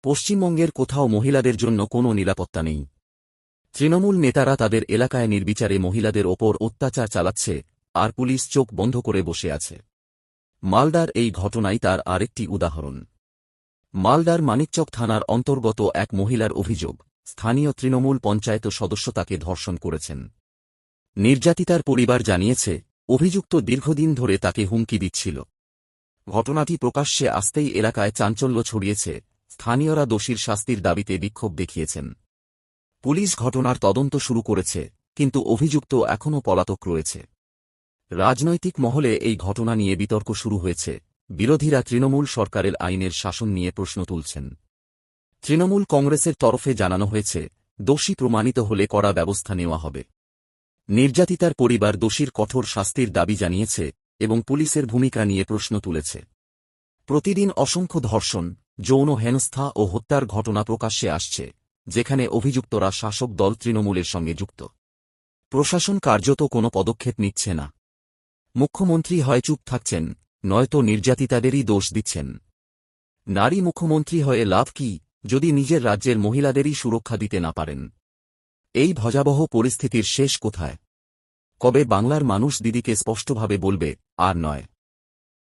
পশ্চিমবঙ্গের কোথাও মহিলাদের জন্য কোনো নিরাপত্তা নেই। তৃণমূল নেতারা তাদের এলাকায় নির্বিচারে মহিলাদের ওপর অত্যাচার চালাচ্ছে, আর পুলিশ চোখ বন্ধ করে বসে আছে। মালদার এই ঘটনাই তার আরেকটি উদাহরণ। মালদার মানিকচক থানার অন্তর্গত এক মহিলার অভিযোগ, স্থানীয় তৃণমূল পঞ্চায়েত সদস্য তাকে ধর্ষণ করেছেন। নির্যাতিতার পরিবার জানিয়েছে, অভিযুক্ত দীর্ঘদিন ধরে তাকে হুমকি দিচ্ছিল। ঘটনাটি প্রকাশ্যে আসতেই এলাকায় চাঞ্চল্য ছড়িয়েছে। স্থানীয়রা দোষীর শাস্তির দাবিতে বিক্ষোভ দেখিয়েছেন। পুলিশ ঘটনার তদন্ত শুরু করেছে, কিন্তু অভিযুক্ত এখনও পলাতক রয়েছে। রাজনৈতিক মহলে এই ঘটনা নিয়ে বিতর্ক শুরু হয়েছে। বিরোধীরা তৃণমূল সরকারের আইনের শাসন নিয়ে প্রশ্ন তুলছেন। তৃণমূল কংগ্রেসের তরফে জানানো হয়েছে, দোষী প্রমাণিত হলে কড়া ব্যবস্থা নেওয়া হবে। নির্যাতিতার পরিবার দোষীর কঠোর শাস্তির দাবি জানিয়েছে এবং পুলিশের ভূমিকা নিয়ে প্রশ্ন তুলেছে। প্রতিদিন অসংখ্য ধর্ষণ, যৌন হেনস্থা ও হত্যার ঘটনা প্রকাশ্যে আসছে, যেখানে অভিযুক্তরা শাসক দল তৃণমূলের সঙ্গে যুক্ত। প্রশাসন কার্যত কোনো পদক্ষেপ নিচ্ছে না। মুখ্যমন্ত্রী হয় চুপ থাকছেন, নয়তো নির্যাতিতাদেরই দোষ দিচ্ছেন। নারী মুখ্যমন্ত্রী হয়ে লাভ কি, যদি নিজের রাজ্যের মহিলাদেরই সুরক্ষা দিতে না পারেন? এই ভয়াবহ পরিস্থিতির শেষ কোথায়? কবে বাংলার মানুষ দিদিকে স্পষ্টভাবে বলবে, আর নয়?